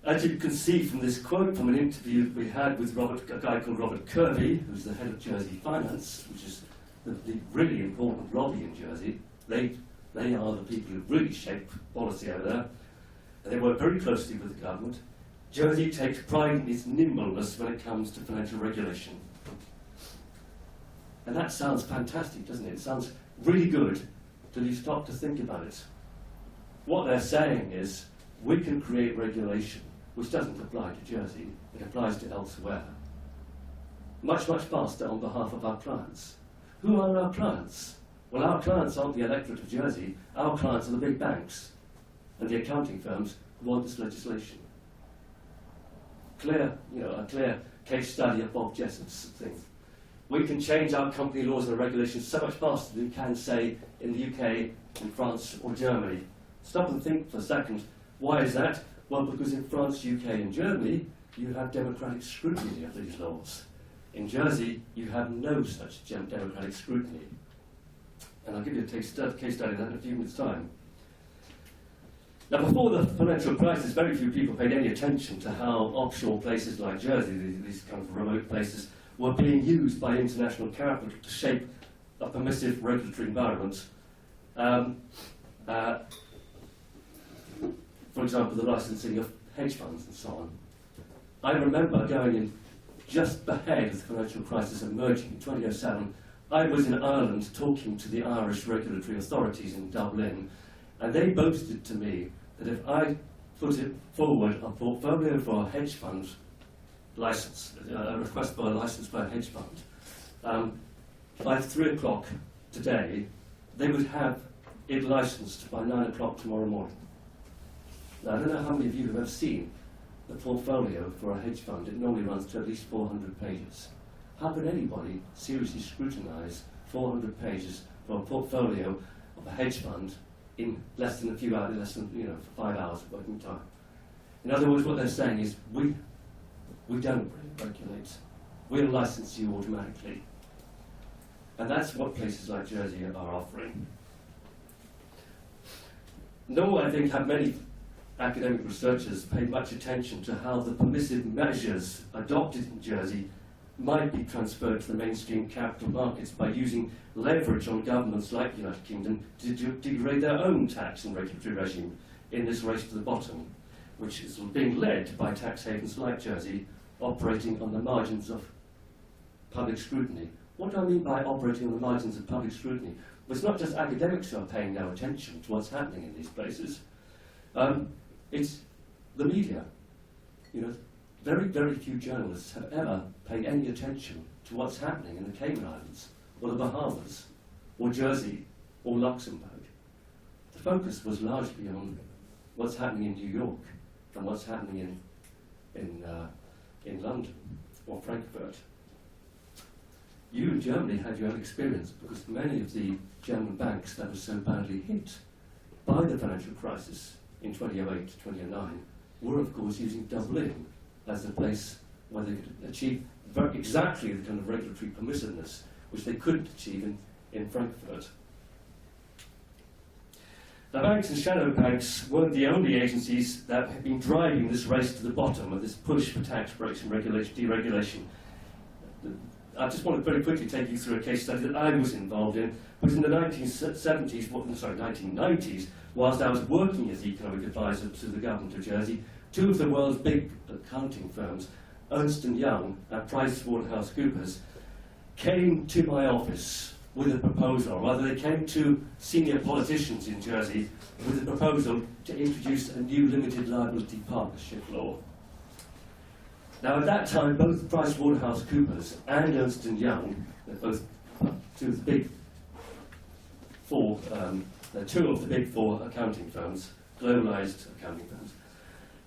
S1: As you can see from this quote from an interview we had with a guy called Robert Kirby, who's the head of Jersey Finance, which is the really important lobby in Jersey. They are the people who really shape policy over there, and they work very closely with the government. Jersey takes pride in its nimbleness when it comes to financial regulation. And that sounds fantastic, doesn't it? It sounds really good till you stop to think about it. What they're saying is, we can create regulation which doesn't apply to Jersey, it applies to elsewhere. Much, much faster on behalf of our clients. Who are our clients? Well, our clients aren't the electorate of Jersey, our clients are the big banks and the accounting firms who want this legislation. A clear case study of Bob Jessup's thing. we can change our company laws and regulations so much faster than we can, say, in the UK, in France, or Germany. Stop and think for a second. Why is that? Well, because in France, UK, and Germany, you have democratic scrutiny of these laws. In Jersey, you have no such democratic scrutiny. And I'll give you a case study of that in a few minutes' time. Now, before the financial crisis, very few people paid any attention to how offshore places like Jersey, these kind of remote places, were being used by international capital to shape a permissive regulatory environment. For example, the licensing of hedge funds and so on. I remember going in just ahead of the financial crisis emerging in 2007. I was in Ireland talking to the Irish regulatory authorities in Dublin, and they boasted to me that if I put it forward a portfolio for a hedge fund license, a request for a license for a hedge fund, by 3 o'clock today, they would have it licensed by 9 o'clock tomorrow morning. Now, I don't know how many of you have ever seen the portfolio for a hedge fund. It normally runs to at least 400 pages. How could anybody seriously scrutinise 400 pages for a portfolio of a hedge fund in less than a few hours, less than, for 5 hours of working time? In other words, what they're saying is, we don't really regulate. We'll license you automatically. And that's what places like Jersey are offering. Nor, I think, have many academic researchers paid much attention to how the permissive measures adopted in Jersey might be transferred to the mainstream capital markets by using leverage on governments like the United Kingdom to degrade their own tax and regulatory regime in this race to the bottom, which is being led by tax havens like Jersey, operating on the margins of public scrutiny. What do I mean by operating on the margins of public scrutiny? Well, it's not just academics who are paying no attention to what's happening in these places. It's the media. Very, very few journalists have ever paid any attention to what's happening in the Cayman Islands, or the Bahamas, or Jersey, or Luxembourg. The focus was largely on what's happening in New York and what's happening in London or Frankfurt. You in Germany had your own experience, because many of the German banks that were so badly hit by the financial crisis in 2008 to 2009 were, of course, using Dublin as the place where they could achieve exactly the kind of regulatory permissiveness which they couldn't achieve in Frankfurt. The banks and shadow banks weren't the only agencies that had been driving this race to the bottom of this push for tax breaks and deregulation. I just want to very quickly take you through a case study that I was involved in. It was in the 1990s, whilst I was working as economic advisor to the government of Jersey. Two of the world's big accounting firms, Ernst & Young and PricewaterhouseCoopers, came to my office with a proposal, or rather they came to senior politicians in Jersey with a proposal to introduce a new limited liability partnership law. Now, at that time, both PricewaterhouseCoopers and Ernst & Young, both two of the big four accounting firms, globalized accounting firms,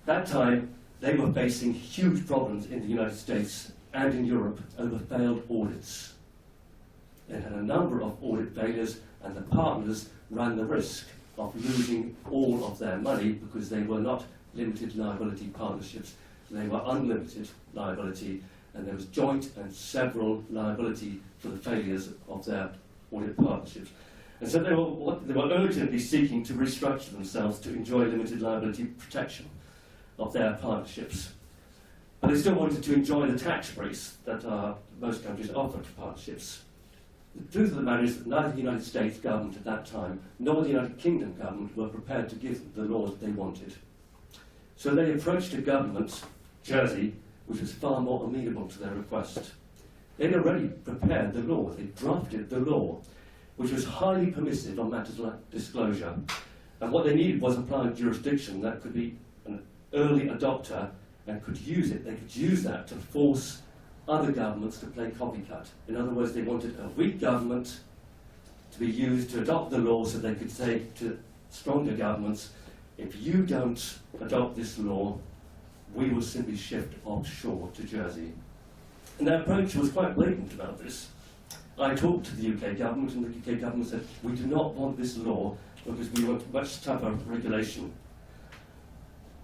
S1: that time they were facing huge problems in the United States and in Europe over failed audits. They had a number of audit failures, and the partners ran the risk of losing all of their money because they were not limited liability partnerships. They were unlimited liability, and there was joint and several liability for the failures of their audit partnerships. And so they were urgently seeking to restructure themselves to enjoy limited liability protection of their partnerships. But they still wanted to enjoy the tax breaks that most countries offered to partnerships. The truth of the matter is that neither the United States government at that time nor the United Kingdom government were prepared to give them the laws that they wanted. So they approached a government, Jersey, which was far more amenable to their request. They'd already prepared the law, they drafted the law, which was highly permissive on matters like disclosure. And what they needed was a applied jurisdiction that could be an early adopter and could use it. They could use that to force other governments to play copycat. In other words, they wanted a weak government to be used to adopt the law so they could say to stronger governments, if you don't adopt this law, we will simply shift offshore to Jersey. And their approach was quite blatant about this. I talked to the UK government, and the UK government said, we do not want this law because we want much tougher regulation.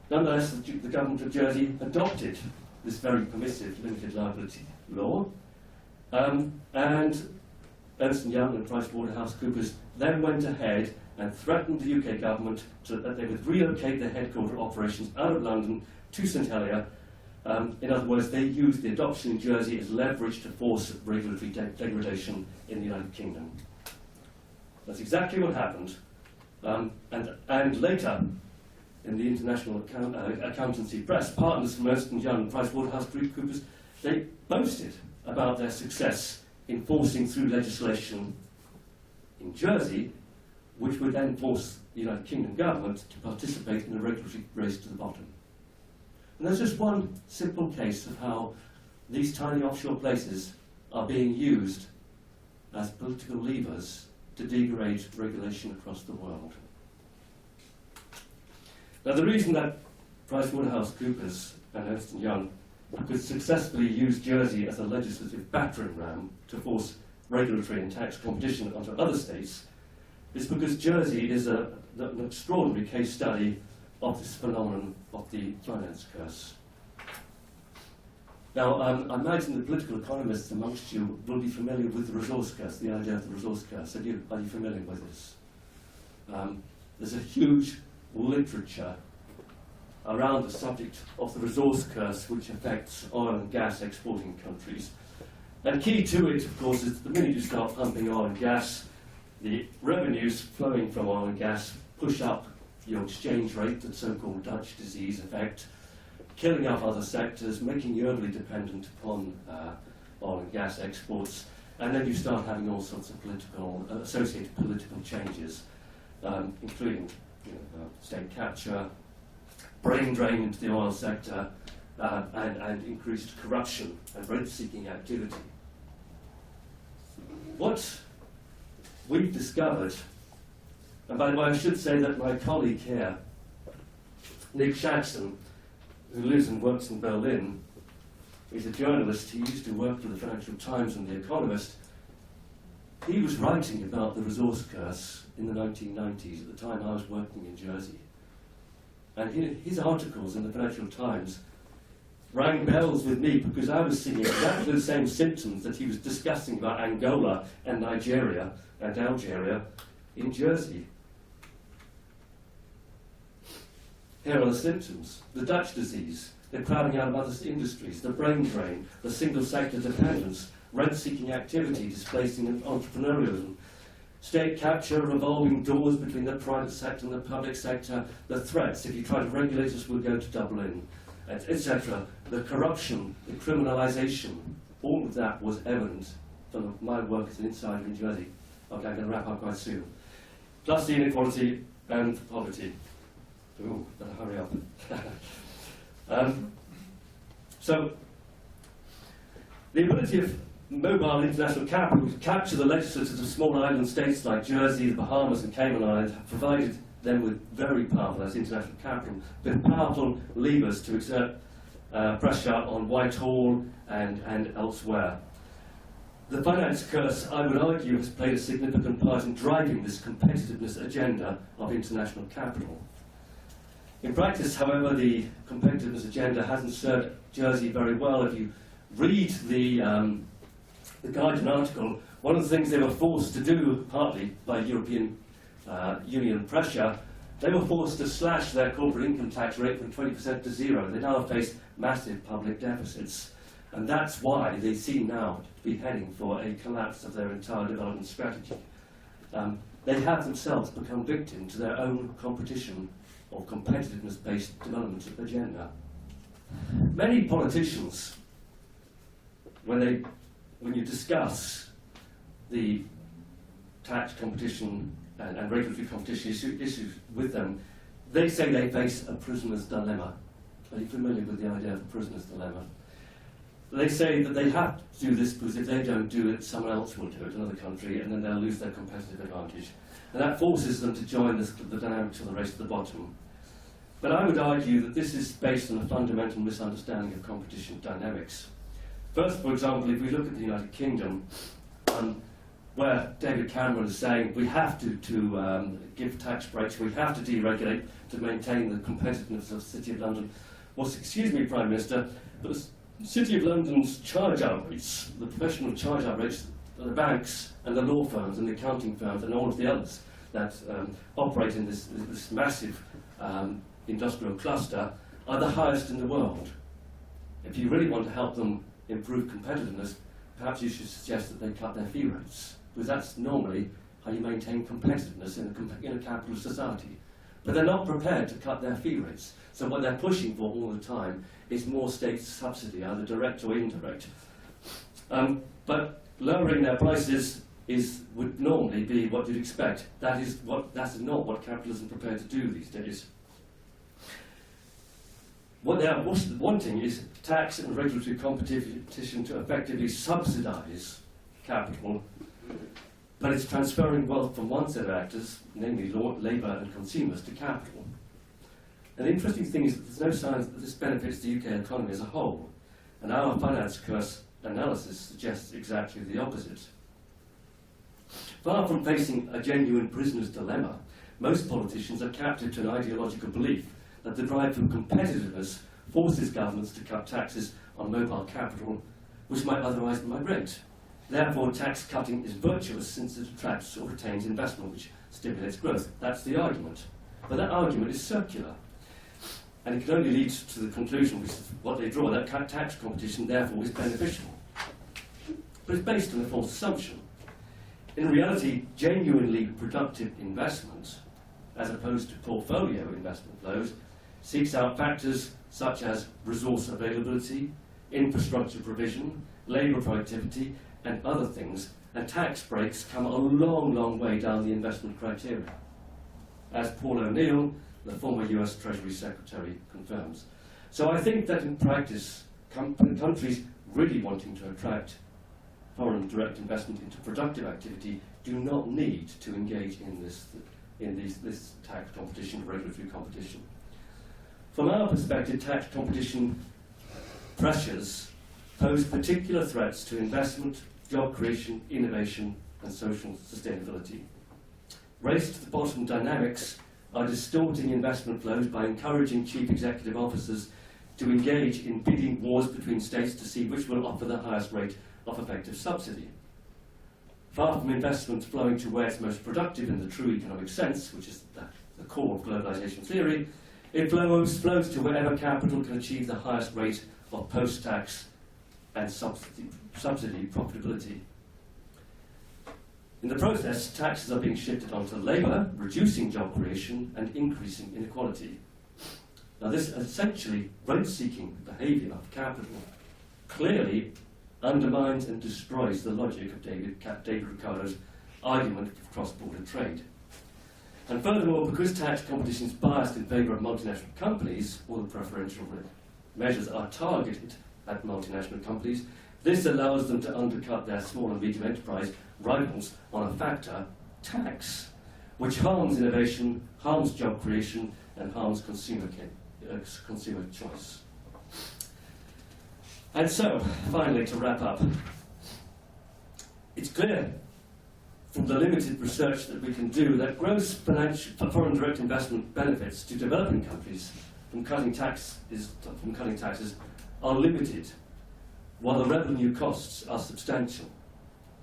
S1: Nonetheless, the government of Jersey adopted this very permissive limited liability law, and Ernst & Young and PricewaterhouseCoopers then went ahead and threatened the UK government that they would relocate their headquarter operations out of London to St Helier. In other words, they used the adoption in Jersey as leverage to force regulatory degradation in the United Kingdom. That's exactly what happened. And later, in the international accountancy press, partners from Ernst & Young and PricewaterhouseCoopers, they boasted about their success in forcing through legislation in Jersey, which would then force the United Kingdom government to participate in a regulatory race to the bottom. And there's just one simple case of how these tiny offshore places are being used as political levers to degrade regulation across the world. Now, the reason that PricewaterhouseCoopers and Ernst & Young could successfully use Jersey as a legislative battering ram to force regulatory and tax competition onto other states is because Jersey is an extraordinary case study of this phenomenon of the finance curse. Now, I imagine the political economists amongst you will be familiar with the resource curse, the idea of the resource curse. Are you familiar with this? There's a huge literature around the subject of the resource curse, which affects oil and gas exporting countries. And key to it, of course, is the minute you start pumping oil and gas, the revenues flowing from oil and gas push up your exchange rate, that so-called Dutch disease effect, killing off other sectors, making you overly dependent upon oil and gas exports, and then you start having all sorts of associated political changes, including state capture, brain drain into the oil sector, and increased corruption and rent-seeking activity. What we've discovered, and by the way, I should say that my colleague here, Nick Shaxson, who lives and works in Berlin, is a journalist. He used to work for the Financial Times and The Economist. He was writing about the resource curse in the 1990s, at the time I was working in Jersey. And his articles in the Financial Times rang bells with me because I was seeing exactly the same symptoms that he was discussing about Angola and Nigeria and Algeria in Jersey. Here are the symptoms: the Dutch disease, the crowding out of other industries, the brain drain, the single sector dependence, rent-seeking activity displacing entrepreneurialism, state capture, revolving doors between the private sector and the public sector, the threats, if you try to regulate us, we'll go to Dublin, etc. The corruption, the criminalisation, all of that was evident from my work as an insider in Jersey. Okay, I'm going to wrap up quite soon. Plus the inequality and poverty. Ooh, better hurry up. So, the ability of mobile international capital to capture the legislatures of small island states like Jersey, the Bahamas and Cayman Islands have provided them with very powerful, as international capital, with powerful levers to exert pressure on Whitehall and elsewhere. The finance curse, I would argue, has played a significant part in driving this competitiveness agenda of international capital. In practice, however, the competitiveness agenda hasn't served Jersey very well. If you read the Guardian article, one of the things they were forced to do, partly by European Union pressure, they were forced to slash their corporate income tax rate from 20% to 0. They now face massive public deficits. And that's why they seem now to be heading for a collapse of their entire development strategy. They have themselves become victim to their own competition or competitiveness-based development agenda. Many politicians, when you discuss the tax competition and regulatory competition issues with them, they say they face a prisoner's dilemma. Are you familiar with the idea of a prisoner's dilemma? They say that they have to do this because if they don't do it, someone else will do it, another country, and then they'll lose their competitive advantage. And that forces them to join the dynamics of the race to the bottom. But I would argue that this is based on a fundamental misunderstanding of competition dynamics. First, for example, if we look at the United Kingdom, where David Cameron is saying we have to give tax breaks, we have to deregulate to maintain the competitiveness of the City of London. Well, excuse me, Prime Minister, but the City of London's charge-out rates, the professional charge-out rates, the banks and the law firms and the accounting firms and all of the others that operate in this massive industrial cluster are the highest in the world. If you really want to help them improve competitiveness, perhaps you should suggest that they cut their fee rates, because that's normally how you maintain competitiveness in a capitalist society. But they're not prepared to cut their fee rates. So what they're pushing for all the time is more state subsidy, either direct or indirect. But lowering their prices would normally be what you'd expect. That's not what capitalism is prepared to do these days. What they're wanting is tax and regulatory competition to effectively subsidise capital, but it's transferring wealth from one set of actors, namely labour and consumers, to capital. And the interesting thing is that there's no signs that this benefits the UK economy as a whole, and our finance curse analysis suggests exactly the opposite. Far from facing a genuine prisoner's dilemma, most politicians are captive to an ideological belief that the drive for competitiveness forces governments to cut taxes on mobile capital, which might otherwise migrate. Therefore, tax cutting is virtuous since it attracts or retains investment, which stimulates growth. That's the argument. But that argument is circular. And it can only lead to the conclusion, which is what they draw, that tax competition therefore is beneficial. But it's based on a false assumption. In reality, genuinely productive investment, as opposed to portfolio investment flows, seeks out factors such as resource availability, infrastructure provision, labour productivity, and other things, and tax breaks come a long, long way down the investment criteria, as Paul O'Neill, the former US Treasury Secretary, confirms. So I think that in practice, countries really wanting to attract foreign direct investment into productive activity do not need to engage in this tax competition, regulatory competition. From our perspective, tax competition pressures pose particular threats to investment, job creation, innovation, and social sustainability. Race to the bottom dynamics are distorting investment flows by encouraging chief executive officers to engage in bidding wars between states to see which will offer the highest rate of effective subsidy. Far from investment flowing to where it's most productive in the true economic sense, which is the core of globalization theory, it flows to wherever capital can achieve the highest rate of post-tax and subsidy profitability. In the process, taxes are being shifted onto labour, reducing job creation and increasing inequality. Now this essentially rent-seeking behaviour of capital clearly undermines and destroys the logic of David Ricardo's argument of cross-border trade. And furthermore, because tax competition is biased in favour of multinational companies, all the preferential measures are targeted at multinational companies, this allows them to undercut their small and medium enterprise rivals on a factor, tax, which harms innovation, harms job creation, and harms consumer choice. And so, finally, to wrap up, it's clear from the limited research that we can do that gross foreign direct investment benefits to developing countries from cutting taxes are limited, while the revenue costs are substantial.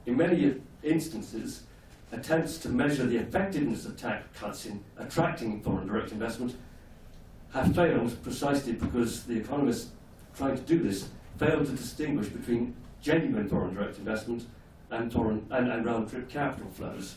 S1: In many instances, attempts to measure the effectiveness of tax cuts in attracting foreign direct investment have failed precisely because the economists trying to do this failed to distinguish between genuine foreign direct investment and round-trip capital flows.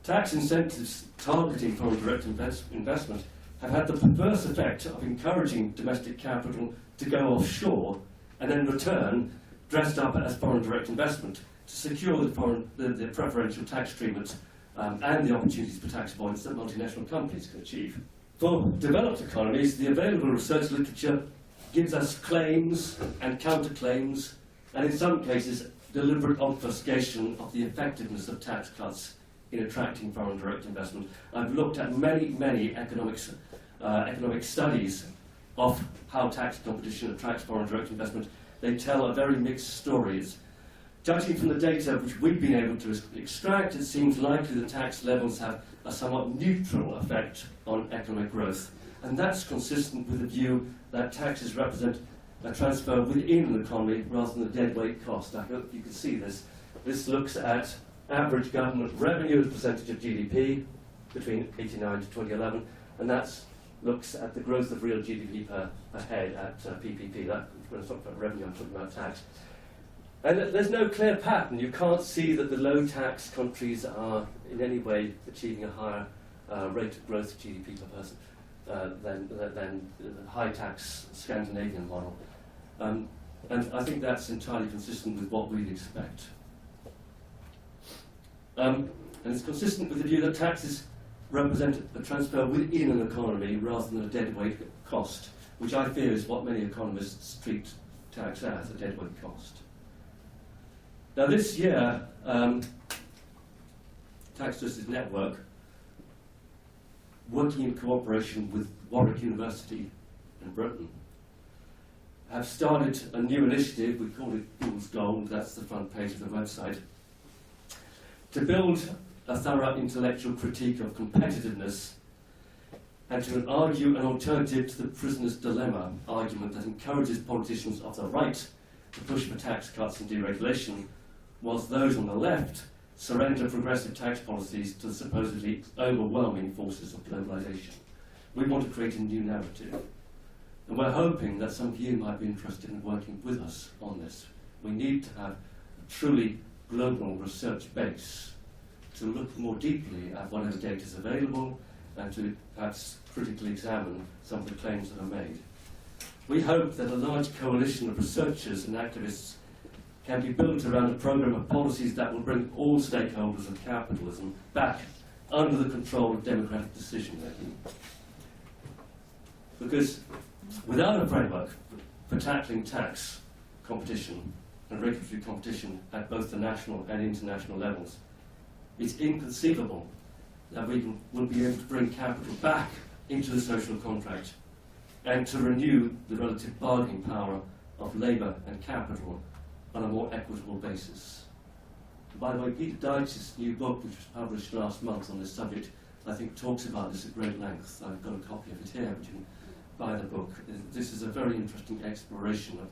S1: Tax incentives targeting foreign direct investment have had the perverse effect of encouraging domestic capital to go offshore and then return dressed up as foreign direct investment to secure the preferential tax treatment and the opportunities for tax avoidance that multinational companies can achieve. For developed economies, the available research literature gives us claims and counterclaims, and in some cases, deliberate obfuscation of the effectiveness of tax cuts in attracting foreign direct investment. I've looked at many economic studies of how tax competition attracts foreign direct investment, they tell a very mixed stories. Judging from the data which we've been able to extract, it seems likely that tax levels have a somewhat neutral effect on economic growth. And that's consistent with the view that taxes represent a transfer within an economy rather than a deadweight cost. I hope you can see this. This looks at average government revenue as a percentage of GDP between 1989 to 2011, and that looks at the growth of real GDP per head at PPP. That, when I talk about revenue, I'm talking about tax. And there's no clear pattern. You can't see that the low tax countries are in any way achieving a higher rate of growth of GDP per person than the high tax Scandinavian model. And I think that's entirely consistent with what we'd expect. And it's consistent with the view that taxes represent a transfer within an economy rather than a deadweight cost, which I fear is what many economists treat tax as, a deadweight cost. Now this year, Tax Justice Network, working in cooperation with Warwick University in Britain, have started a new initiative. We call it Fool's Gold, that's the front page of the website, to build a thorough intellectual critique of competitiveness and to argue an alternative to the prisoner's dilemma argument that encourages politicians of the right to push for tax cuts and deregulation, whilst those on the left surrender progressive tax policies to the supposedly overwhelming forces of globalization. We want to create a new narrative. And we're hoping that some of you might be interested in working with us on this. We need to have a truly global research base to look more deeply at whatever data is available and to perhaps critically examine some of the claims that are made. We hope that a large coalition of researchers and activists can be built around a program of policies that will bring all stakeholders of capitalism back under the control of democratic decision-making. Because without a framework for tackling tax competition and regulatory competition at both the national and international levels, it's inconceivable that we will be able to bring capital back into the social contract and to renew the relative bargaining power of labour and capital on a more equitable basis. By the way, Peter Deitch's new book, which was published last month on this subject, I think talks about this at great length. I've got a copy of it here, but you can buy the book. This is a very interesting exploration of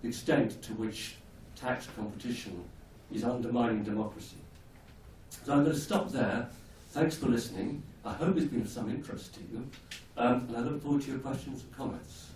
S1: the extent to which tax competition is undermining democracy. So I'm going to stop there. Thanks for listening. I hope it's been of some interest to you, and I look forward to your questions and comments.